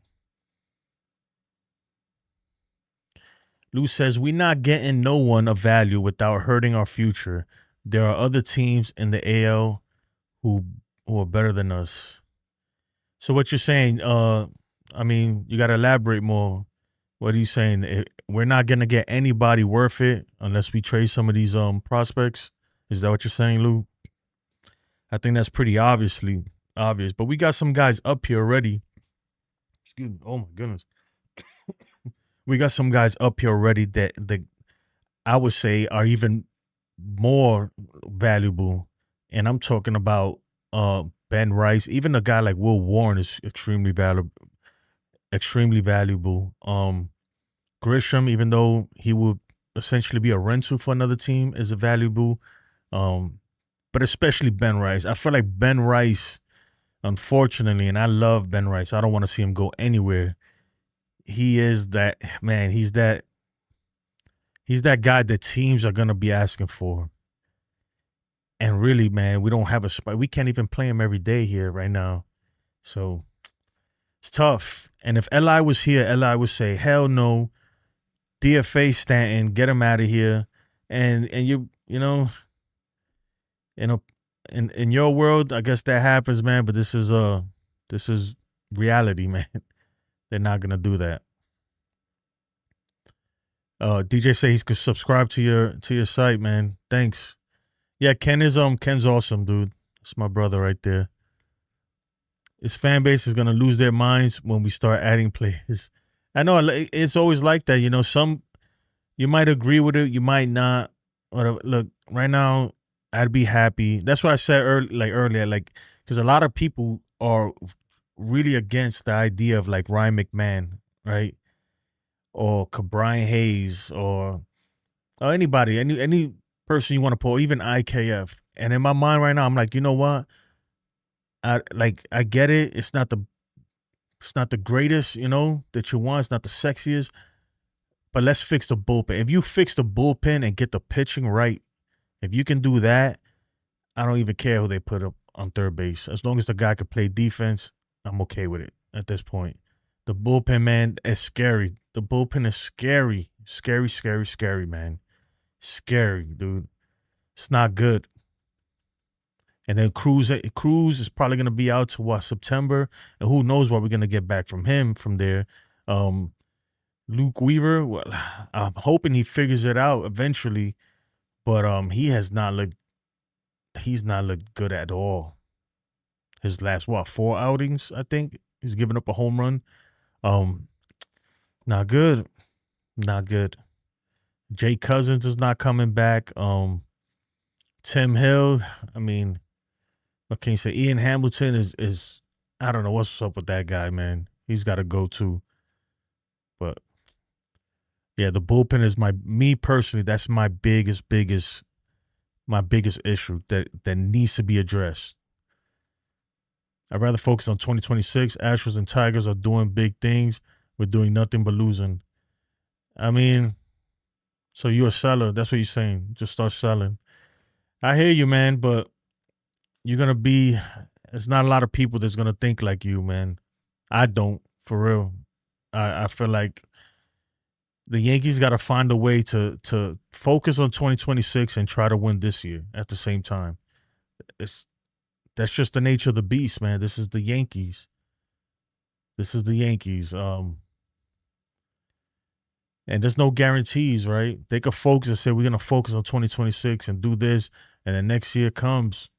Lou says, we're not getting no one of value without hurting our future. There are other teams in the AL who are better than us. So what you're saying, I mean, you got to elaborate more. What are you saying? We're not going to get anybody worth it unless we trade some of these prospects? Is that what you're saying, Lou? I think that's pretty obvious, but we got some guys up here already. Excuse me. Oh, my goodness. We got some guys up here already that I would say are even more valuable. And I'm talking about Ben Rice. Even a guy like Will Warren is extremely valuable. Grisham, even though he would essentially be a rental for another team, is a valuable. But especially Ben Rice. I feel like Ben Rice, unfortunately, and I love Ben Rice. I don't want to see him go anywhere. He is that man. He's that guy that teams are gonna be asking for. And really, man, we don't have a spot. We can't even play him every day here right now. So it's tough. And if Li was here, Li would say, hell no, DFA Stanton, get him out of here. And in your world, I guess that happens, man. But this is reality, man. They're not gonna do that. DJ say he's could subscribe to your site, man. Thanks. Yeah, Ken's awesome, dude. That's my brother right there. His fan base is gonna lose their minds when we start adding players. I know it's always like that, some you might agree with it, you might not. Whatever. Look, right now, I'd be happy. That's why I said earlier, because a lot of people are really against the idea of like Ryan McMahon, right? Or Brian Hayes or anybody, any person you want to pull, even IKF. And in my mind right now, I'm like, you know what? I get it. It's not the greatest, that you want. It's not the sexiest. But let's fix the bullpen. If you fix the bullpen and get the pitching right, if you can do that, I don't even care who they put up on third base. As long as the guy can play defense, I'm okay with it at this point. The bullpen, man, is scary. The bullpen is scary. Scary, scary, scary, man. Scary, dude. It's not good. And then Cruz is probably going to be out to September. And who knows what we're going to get back from him from there. Luke Weaver, well, I'm hoping he figures it out eventually. But he's not looked good at all. His last 4 outings, I think. He's giving up a home run. Not good. Not good. Jay Cousins is not coming back. Tim Hill, I mean, what can you say? Ian Hamilton is I don't know what's up with that guy, man. He's got to go too. But yeah, the bullpen is me personally, that's my biggest issue that needs to be addressed. I'd rather focus on 2026. Astros and Tigers are doing big things. We're doing nothing but losing. I mean, so you're a seller. That's what you're saying. Just start selling. I hear you, man, but you're going to be, there's not a lot of people that's going to think like you, man. I don't, for real. I feel like the Yankees got to find a way to focus on 2026 and try to win this year at the same time. That's just the nature of the beast, man. This is the Yankees. And there's no guarantees, right? They could focus and say, we're going to focus on 2026 and do this. And then next year comes.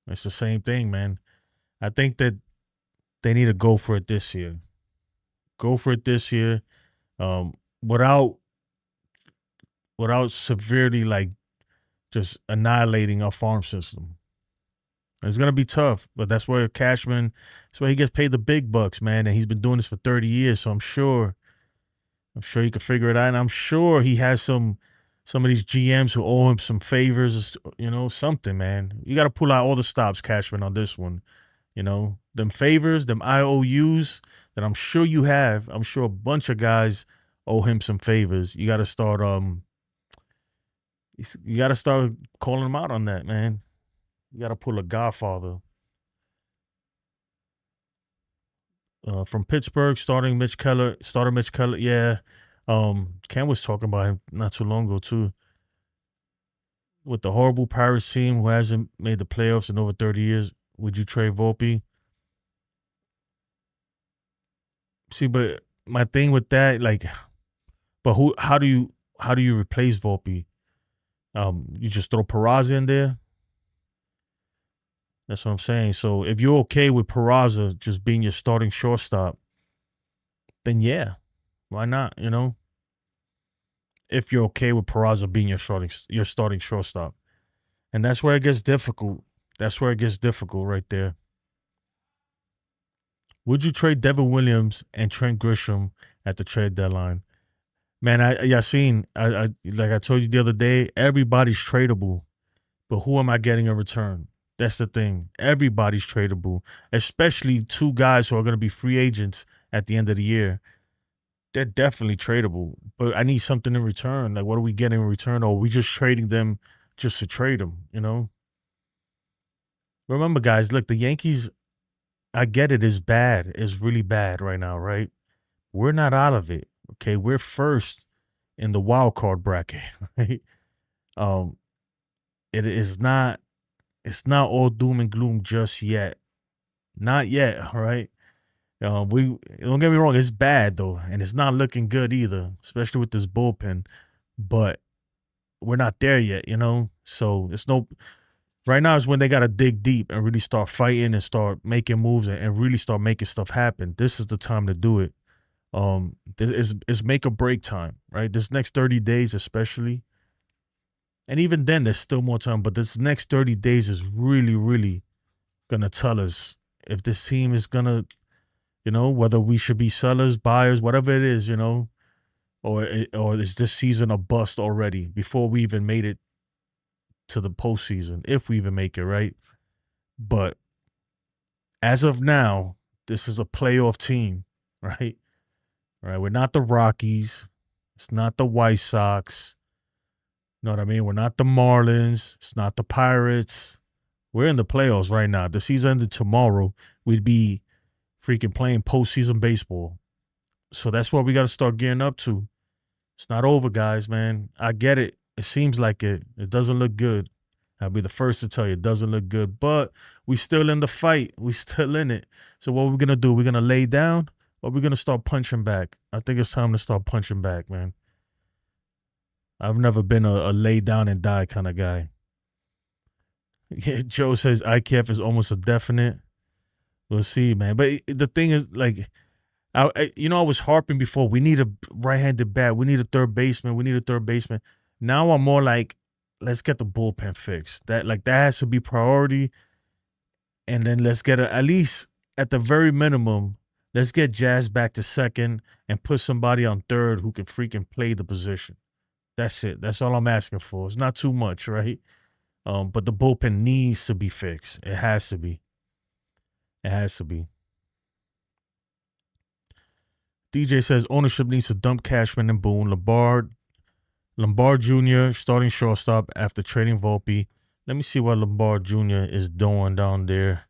It's the same thing, man. I think that they need to go for it this year. Go for it this year. Without severely, like, just annihilating our farm system. It's gonna be tough, but that's where Cashman, that's where he gets paid the big bucks, man. And he's been doing this for 30 years, so I'm sure he could figure it out. And I'm sure he has some of these GMs who owe him some favors, something, man. You got to pull out all the stops, Cashman, on this one. Them favors, them IOUs that I'm sure you have. I'm sure a bunch of guys owe him some favors. You got to start calling him out on that, man. You got to pull a Godfather. From Pittsburgh, starter Mitch Keller. Yeah. Ken was talking about him not too long ago too. With the horrible Pirates team who hasn't made the playoffs in over 30 years, would you trade Volpe? See, but my thing with that, like, but how do you replace Volpe? You just throw Peraza in there? That's what I'm saying. So if you're okay with Peraza just being your starting shortstop, then yeah, why not? If you're okay with Peraza being your starting shortstop, and that's where it gets difficult. That's where it gets difficult right there. Would you trade Devin Williams and Trent Grisham at the trade deadline? Man, I like I told you the other day, everybody's tradable, but who am I getting in return? That's the thing. Everybody's tradable, especially two guys who are going to be free agents at the end of the year. They're definitely tradable, but I need something in return. Like, what are we getting in return? Or are we just trading them just to trade them? Remember, guys, look, the Yankees, I get it, is bad. It's really bad right now, right? We're not out of it. Okay. We're first in the wild card bracket, right? Um, it is not, it's not all doom and gloom just yet. Not yet, all right? We don't get me wrong, it's bad though, and it's not looking good either, especially with this bullpen. But we're not there yet. So it's no right now is when they gotta dig deep and really start fighting and start making moves and really start making stuff happen. This is the time to do it. This is make or break time, right? This next 30 days, especially. And even then, there's still more time, but this next 30 days is really, really gonna tell us if this team is gonna, whether we should be sellers, buyers, whatever it is, or is this season a bust already before we even made it to the postseason, if we even make it, right? But as of now, this is a playoff team, right? All right, we're not the Rockies. It's not the White Sox. You know what I mean? We're not the Marlins. It's not the Pirates. We're in the playoffs right now. If the season ended tomorrow, we'd be freaking playing postseason baseball. So that's what we got to start gearing up to. It's not over, guys, man. I get it. It seems like it. It doesn't look good. I'll be the first to tell you it doesn't look good, but we still in the fight. We still in it. So what we're going to do, we're going to lay down or we're going to start punching back. I think it's time to start punching back, man. I've never been a lay down and die kind of guy. Yeah, Joe says IKF is almost a definite. We'll see, man. But the thing is, like, I was harping before. We need a right-handed bat. We need a third baseman. Now I'm more like, let's get the bullpen fixed. That has to be priority. And then let's get at least at the very minimum, let's get Jazz back to second and put somebody on third who can freaking play the position. That's it. That's all I'm asking for. It's not too much, right? But the bullpen needs to be fixed. It has to be. It has to be. DJ says ownership needs to dump Cashman and Boone. Lombard Jr. starting shortstop after trading Volpe. Let me see what Lombard Jr. is doing down there.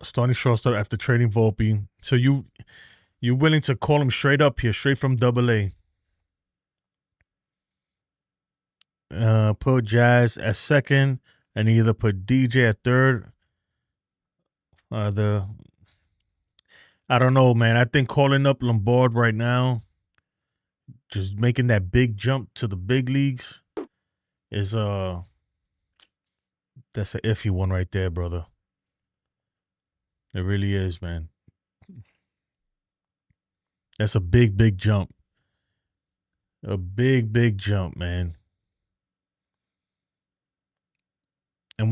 Starting shortstop after trading Volpe. So you're willing to call him straight up here, straight from AA. Put Jazz at second and either put DJ at third. I don't know, man. I think calling up Lombard right now, just making that big jump to the big leagues, is that's an iffy one right there, brother. It really is, man. That's a big, big jump. A big, big jump, man. And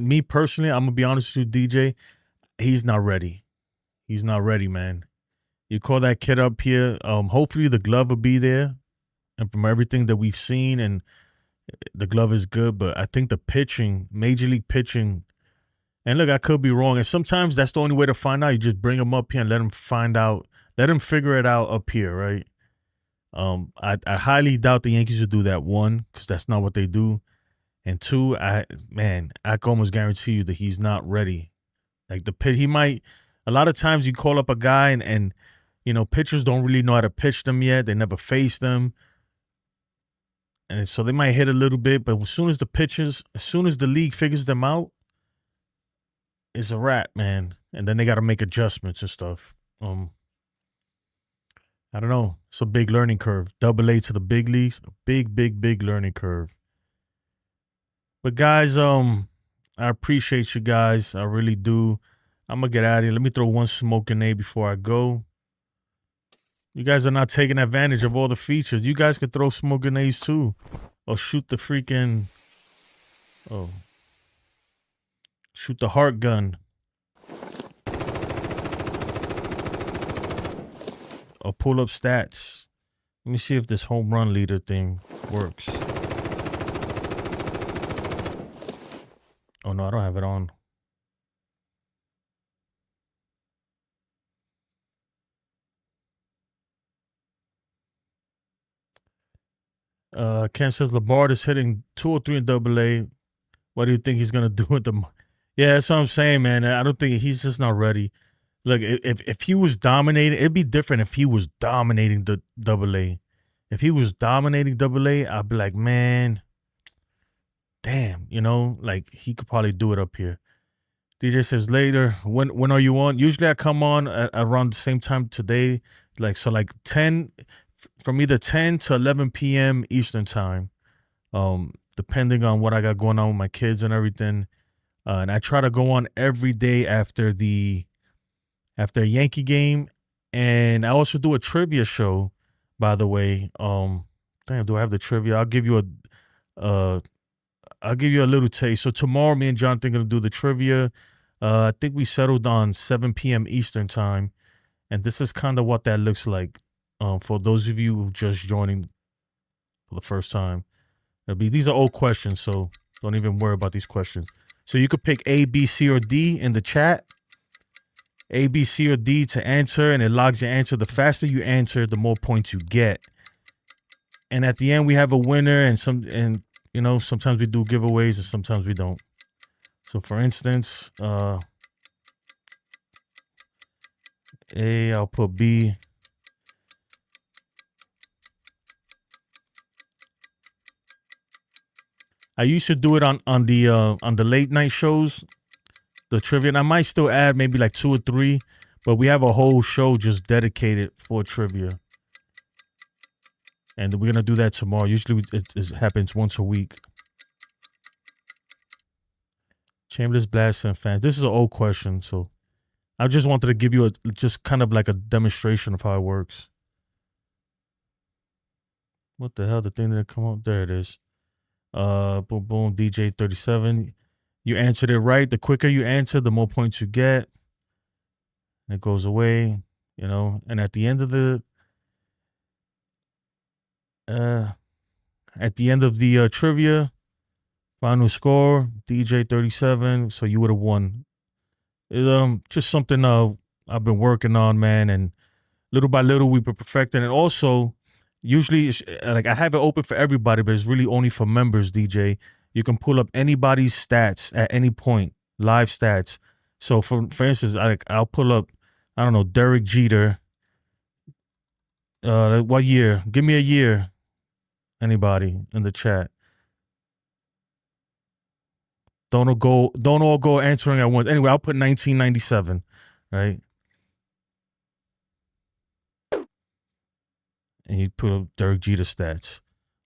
me personally, I'm gonna be honest with you, DJ. He's not ready. He's not ready, man. You call that kid up here. Hopefully the glove will be there. And from everything that we've seen, and the glove is good, but I think the pitching, major league pitching, and look, I could be wrong. And sometimes that's the only way to find out. You just bring him up here and let him find out, let him figure it out up here, right? I highly doubt the Yankees will do that. One, because that's not what they do. And two, I can almost guarantee you that he's not ready. Like the pit, he might. A lot of times you call up a guy and pitchers don't really know how to pitch them yet. They never faced them. And so they might hit a little bit, but as soon as the league figures them out, it's a wrap, man. And then they got to make adjustments and stuff. I don't know. It's a big learning curve. AA to the big leagues, big, big, big learning curve. But guys, I appreciate you guys. I really do. I'm gonna get out of here. Let me throw one smoke grenade before I go. You guys are not taking advantage of all the features. You guys could throw smoke grenades too. Or shoot the shoot the heart gun. Or pull up stats. Let me see if this home run leader thing works. Oh no, I don't have it on. Ken says Labard is hitting 2 or 3 in AA. What do you think he's gonna do with them? Yeah, that's what I'm saying, man. I don't think he's just not ready. Look, if he was dominating, it'd be different if he was dominating the AA. If he was dominating AA, I'd be like, man, damn, like he could probably do it up here. DJ says later, when are you on? Usually I come on at around the same time today, like 10, from either 10 to 11 p.m. Eastern time, depending on what I got going on with my kids and everything. And I try to go on every day after a Yankee game, and I also do a trivia show. By the way, damn, do I have the trivia? I'll give you a little taste. So tomorrow, me and Jonathan are gonna do the trivia. I think we settled on 7 p.m. Eastern time, and this is kind of what that looks like. For those of you who just joining for the first time, these are old questions, so don't even worry about these questions. So you could pick A, B, C, or D in the chat. A, B, C, or D to answer, and it logs your answer. The faster you answer, the more points you get. And at the end, we have a winner, and sometimes we do giveaways, and sometimes we don't. So, for instance, A, I'll put B. I used to do it on the late night shows, the trivia, and I might still add maybe like 2 or 3, but we have a whole show just dedicated for trivia, and we're gonna do that tomorrow. Usually it happens once a week. Chamberlain's Blast and fans. This is an old question, so I just wanted to give you just kind of like a demonstration of how it works. What the hell? The thing didn't come up. There it is. Boom, boom. DJ 37. You answered it right. The quicker you answer, the more points you get. And it goes away, And at the end of the trivia, final score, DJ 37. So you would have won. Just something I've been working on, man, and little by little we've been perfecting. And also, usually, like I have it open for everybody, but it's really only for members. DJ, you can pull up anybody's stats at any point, live stats. So for instance, I'll pull up, I don't know, Derek Jeter. What year? Give me a year. Anybody in the chat? Don't all go answering at once. Anyway, I'll put 1997, right? And you put up Derek Jeter stats.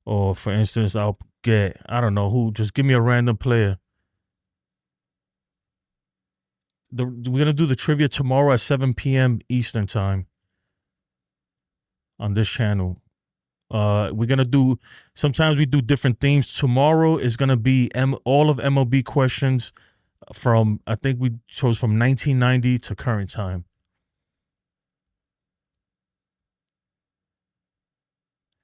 Or for instance, I'll get, I don't know who, just give me a random player. We're going to do the trivia tomorrow at 7 p.m. Eastern time. on this channel. We're gonna do. Sometimes we do different themes. Tomorrow is gonna be all of MLB questions from. I think we chose from 1990 to current time.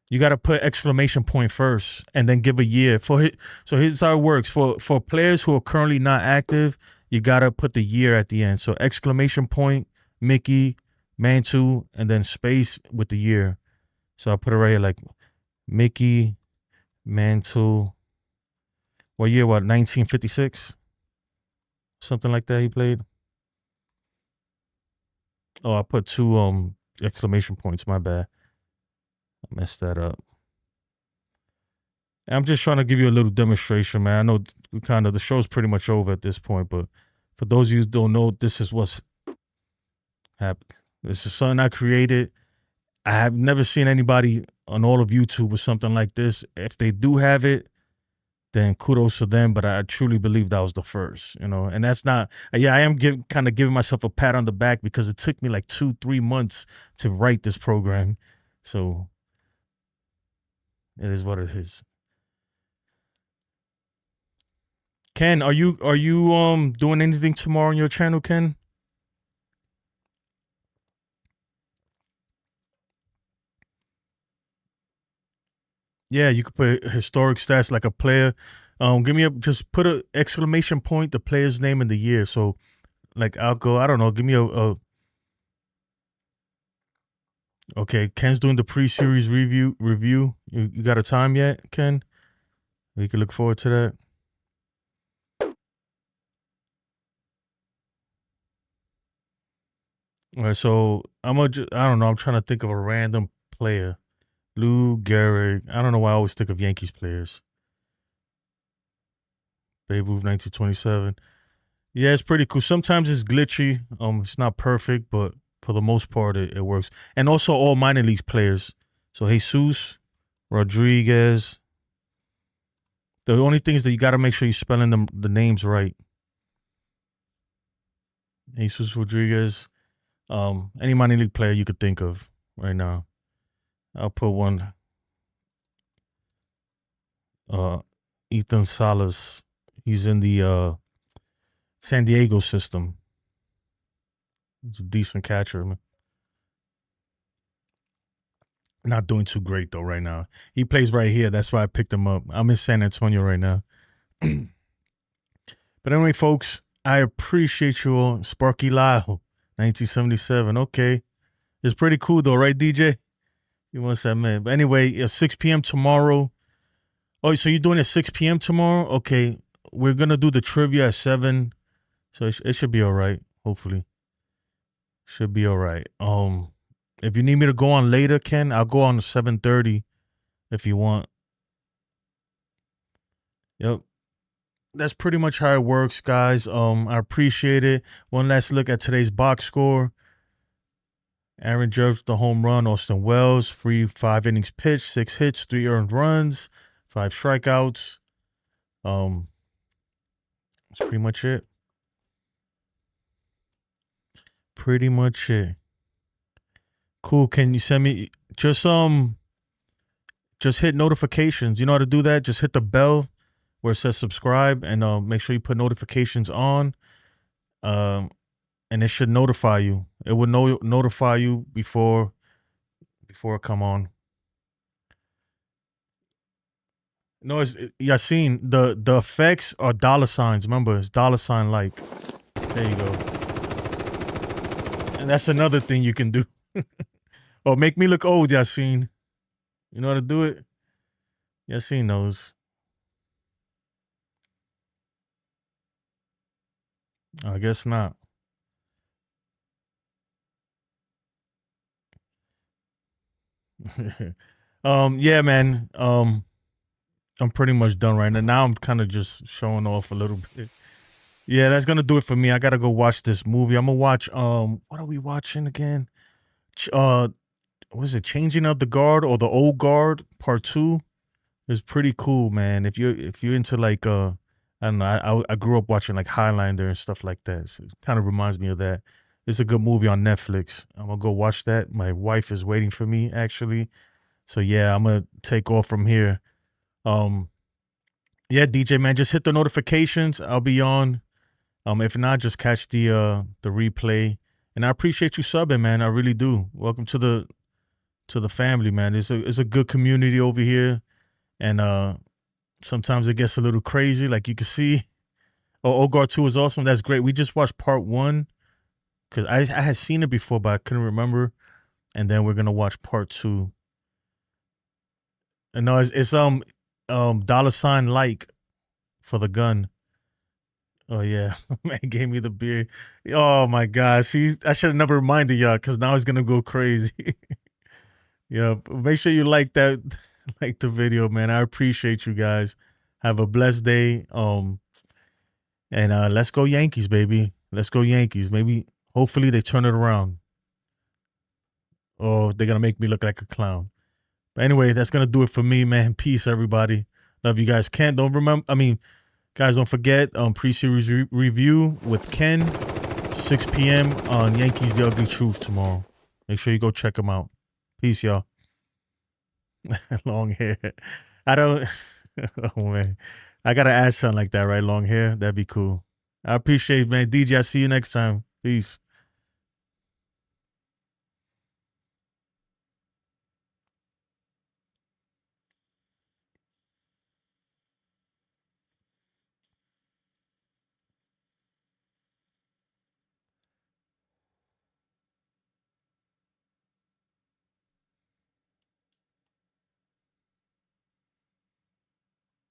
You got to put exclamation point first, and then give a year for it. So here's how it works for players who are currently not active. You got to put the year at the end. So exclamation point, Mickey, Mantle, and then space with the year. So I put it right here like Mickey, Mantle. What year? What, 1956? Something like that he played. Oh, I put two exclamation points. My bad. I messed that up. I'm just trying to give you a little demonstration, man. I know the show's pretty much over at this point, but for those of you who don't know, this is what's happened. This is something I created. I have never seen anybody on all of YouTube with something like this. If they do have it, then kudos to them. But I truly believe that was the first, and that's not, yeah, I am kind of giving myself a pat on the back because it took me like 2-3 months to write this program. So it is what it is. Ken, are you doing anything tomorrow on your channel, Ken? Yeah, you could put historic stats like a player. Just put a exclamation point, the player's name and the year. So like I'll go, I don't know, give me a okay, Ken's doing the pre-series review. You got a time yet, Ken? We can look forward to that. All right, so I don't know, I'm trying to think of a random player. Lou Gehrig. I don't know why I always think of Yankees players. Babe Ruth, 1927. Yeah, it's pretty cool. Sometimes it's glitchy. It's not perfect, but for the most part, it works. And also all minor league players. So Jesus, Rodriguez. The only thing is that you got to make sure you're spelling the names right. Jesus Rodriguez. Any minor league player you could think of right now. I'll put one. Ethan Salas. He's in the San Diego system. He's a decent catcher, man. Not doing too great though right now. He plays right here. That's why I picked him up. I'm in San Antonio right now. But anyway, folks, I appreciate you all. Sparky Lyle, 1977. Okay. It's pretty cool though, right, DJ? You must admit. But anyway, 6 p.m. tomorrow. Oh, so you're doing it 6 p.m. tomorrow? Okay. We're going to do the trivia at 7. So it should be all right, hopefully. Should be all right. If you need me to go on later, Ken, I'll go on 7:30 if you want. Yep. That's pretty much how it works, guys. I appreciate it. One last look at today's box score. Aaron Judge with the home run. Austin Wells, 5 innings pitched, 6 hits, 3 earned runs, 5 strikeouts. That's pretty much it. Pretty much it. Cool. Can you send me just hit notifications? You know how to do that? Just hit the bell where it says subscribe and make sure you put notifications on. And it should notify you. It will notify you before it come on. No, it's Yassine. The effects are $signs. Remember, it's $sign like. There you go. And that's another thing you can do. Oh, make me look old, Yassine. You know how to do it? Yassine knows. I guess not. Yeah, man. I'm pretty much done right now. Now I'm kind of just showing off a little bit. Yeah, that's gonna do it for me. I gotta go watch this movie. I'm gonna watch what are we watching again? Was it Changing of the Guard or the Old Guard Part 2? It's pretty cool, man. If you're into like I don't know, I grew up watching like Highlander and stuff like that. So it kind of reminds me of that. It's a good movie on Netflix. I'm gonna go watch that. My wife is waiting for me actually. So yeah, I'm gonna take off from here. Um, yeah, DJ man, just hit the notifications. I'll be on. If not, just catch the replay. And I appreciate you subbing, man. I really do. Welcome to the family, man. It's a good community over here, and sometimes it gets a little crazy, like you can see. Oh, Ogar 2 is awesome. That's great. We just watched part 1 because I had seen it before, but I couldn't remember. And then we're gonna watch part 2. And no, it's $ like for the gun. Oh yeah, man gave me the beer. Oh my god, see, I should have never reminded y'all because now it's gonna go crazy. Yeah, make sure you like that, like the video, man. I appreciate you guys. Have a blessed day. And let's go Yankees, baby. Let's go Yankees. Maybe, hopefully, they turn it around. Or they're gonna make me look like a clown. But anyway, that's gonna do it for me, man. Peace, everybody. Love you guys. Ken, guys, don't forget pre-series review with Ken, 6 p.m. on Yankees The Ugly Truth tomorrow. Make sure you go check them out. Peace, y'all. Long hair. I don't. Oh man, I gotta add something like that, right? Long hair. That'd be cool. I appreciate it, man. DJ, I see you next time. Peace.